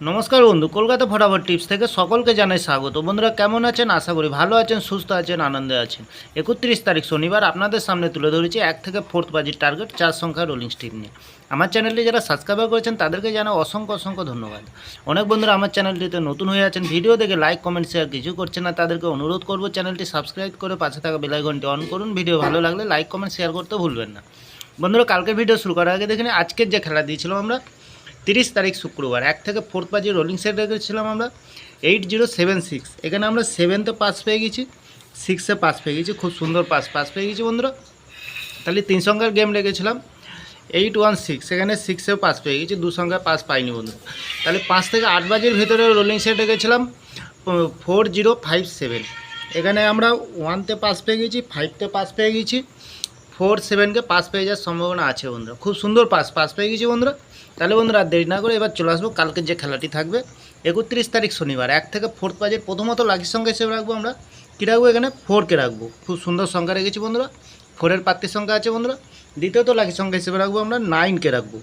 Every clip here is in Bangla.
নমস্কার বন্ধু, কলকাতা ফটাফট টিপস থেকে সকলকে জানাই স্বাগত। বন্ধুরা কেমন আছেন? আশা করি ভালো আছেন, সুস্থ আছেন, আনন্দে আছেন। 31 তারিখ শনিবার আপনাদের সামনে তুলে ধরেছি 1 থেকে 4 বাজির টার্গেট 4 সংখ্যা রোলিং স্টিক নিয়ে। আমার চ্যানেলটি যারা সাবস্ক্রাইব করেছেন তাদেরকে জানাই অসংখ্য অসংখ্য ধন্যবাদ। অনেক বন্ধুরা আমার চ্যানেলটিতে নতুন হয়ে আছেন, ভিডিও দেখে লাইক কমেন্ট শেয়ার কিছু করছেন না, তাদেরকে অনুরোধ করব চ্যানেলটি সাবস্ক্রাইব করে পাশে থাকা বেল আইকনটি অন করুন। ভিডিও ভালো লাগলে লাইক কমেন্ট শেয়ার করতে ভুলবেন না। বন্ধুরা কালকে ভিডিও শুরু করার আগে দেখে নিন আজকের যে খেলা দিয়েছিলাম আমরা 30 তারিখ শুক্রবার 1 থেকে 4 বাজে রোলিং সেট রেখেছিলাম আমরা 8076। এখানে আমরা 7তে পাস পেয়ে গেছি, 6এ পাস পেয়ে গেছি, খুব সুন্দর পাস পেয়ে গেছি বন্ধুরা। তাহলে 3 সংখ্যার গেম রেখেছিলাম 816, এখানে 6এও পাস পেয়ে গেছি, 2 সংখ্যায় পাস পাইনি বন্ধুরা। তাহলে 5 থেকে 8 বাজের ভিতরে রোলিং সেট রেখেছিলাম 4057। এখানে আমরা 1তে পাস পেয়ে গেছি, 5তে পাস পেয়ে গেছি, 47কে পাস পেয়ে যাওয়ার সম্ভাবনা আছে বন্ধুরা। খুব সুন্দর পাস পেয়ে গেছি বন্ধুরা। তাহলে বন্ধুরা আর দেরি না করে এবার চলে আসবো কালকের যে খেলাটি থাকবে 31 তারিখ শনিবার 1 থেকে 4 বাজে। প্রথমত লাকি সংখ্যা হিসেবে রাখবো আমরা কী রাখবো, এখানে 4কে রাখবো, খুব সুন্দর সংখ্যা রেখেছি বন্ধুরা। 4-এর প্রার্থী সংখ্যা আছে বন্ধুরা। দ্বিতীয়ত লাকি সংখ্যা হিসেবে রাখবো আমরা 9কে রাখবো,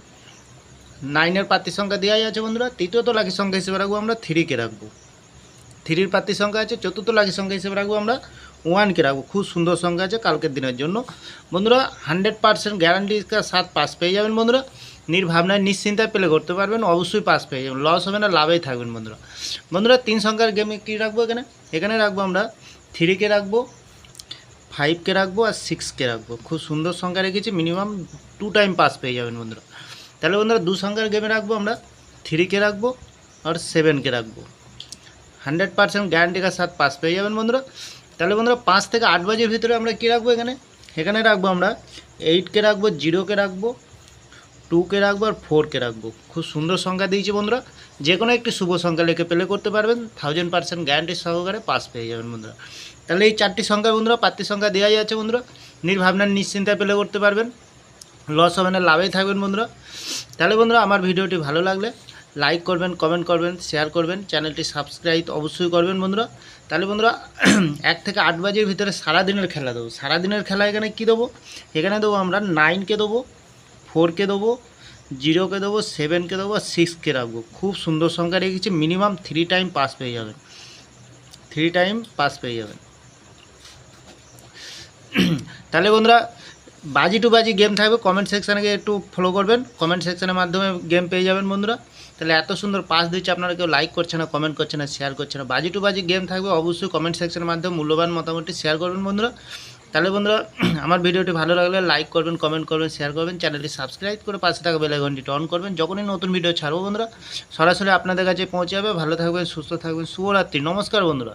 9-এর প্রার্থী সংখ্যা দেওয়াই আছে বন্ধুরা। তৃতীয়ত লাকি সংখ্যা হিসেবে রাখবো আমরা 3কে রাখবো, 3-এর প্রার্থী সংখ্যা আছে। চতুর্থ লাকি সংখ্যা হিসেবে রাখবো আমরা 1কে রাখবো, খুব সুন্দর সংখ্যা আছে কালকের দিনের জন্য বন্ধুরা। 100% গ্যারান্টির সাথে পাস পেয়ে যাবেন বন্ধুরা। নির্ভাবনায় নিশ্চিন্তায় প্লে করতে পারবেন, অবশ্যই পাস পেয়ে যাবেন, লস হবে না, লাভেই থাকবেন বন্ধুরা। বন্ধুরা 3 সংখ্যার গেমে কী রাখবো, এখানে রাখবো আমরা 3কে রাখবো, 5কে রাখবো আর 6কে রাখবো। খুব সুন্দর সংখ্যা রেখেছি, মিনিমাম 2 টাইম পাস পেয়ে যাবেন বন্ধুরা। তাহলে বন্ধুরা 2 সংখ্যার গেমে রাখবো আমরা 3কে রাখবো আর 7কে রাখবো, 100% গ্যারান্টির সাথে পাস পেয়ে যাবেন বন্ধুরা। তাহলে বন্ধুরা 5 থেকে 8 বাজের ভিতরে আমরা কী রাখবো, এখানে রাখবো আমরা 8কে রাখবো, 0কে রাখবো, 2কে রাখবো আর 4কে রাখবো। খুব সুন্দর সংখ্যা দিয়েছি বন্ধুরা। যে কোনো একটি শুভ সংখ্যা লিখে প্লে করতে পারবেন, 1000% গ্যারান্টি সহকারে পাস পেয়ে যাবেন বন্ধুরা। তাহলে এই 4টি সংখ্যা বন্ধুরা প্রার্থী সংখ্যা দেওয়াই আছে বন্ধুরা। নির্ভাবনার নিশ্চিন্তায় প্লে করতে পারবেন, লস হবে না, লাভেই থাকবেন বন্ধুরা। তাহলে বন্ধুরা আমার ভিডিওটি ভালো লাগলে লাইক করবেন, কমেন্ট করবেন, শেয়ার করবেন, চ্যানেলটি সাবস্ক্রাইব অবশ্যই করবেন বন্ধুরা। তাহলে বন্ধুরা 1 থেকে 8 বাজের ভিতরে সারাদিনের খেলা দেবো। সারাদিনের খেলা এখানে কী দেবো, এখানে দেবো আমরা 9কে দেবো, 4কে দেবো, 0কে দেবো, 7কে দেবো, 6কে রাখবো। খুব সুন্দর সংখ্যা রেখেছি, মিনিমাম 3 টাইম পাস পেয়ে যাবেন, 3 টাইম পাস পেয়ে যাবেন। তাহলে বন্ধুরা বাজি টু বাজি গেম থাকবে, কমেন্ট সেকশানে একটু ফলো করবেন, কমেন্ট সেকশানের মাধ্যমে গেম পেয়ে যাবেন বন্ধুরা। তাহলে এত সুন্দর পাস দিচ্ছে, আপনারা কেউ লাইক করছে না, কমেন্ট করছে না, শেয়ার করছে না। বাজি টু বাজি গেম থাকবে, অবশ্যই কমেন্ট সেকশানের মাধ্যমে মূল্যবান মতামতটি শেয়ার করবেন বন্ধুরা। তাহলে বন্ধুরা আমার ভিডিওটি ভালো লাগলে লাইক করবেন, কমেন্ট করবেন, শেয়ার করবেন, চ্যানেলটি সাবস্ক্রাইব করে পাশে থাকা বেল আইকনটি অন করবেন। যখনই নতুন ভিডিও ছাড়বো বন্ধুরা সরাসরি আপনাদের কাছে পৌঁছে যাবে। ভালো থাকবেন, সুস্থ থাকবেন, শুভরাত্রি, নমস্কার বন্ধুরা।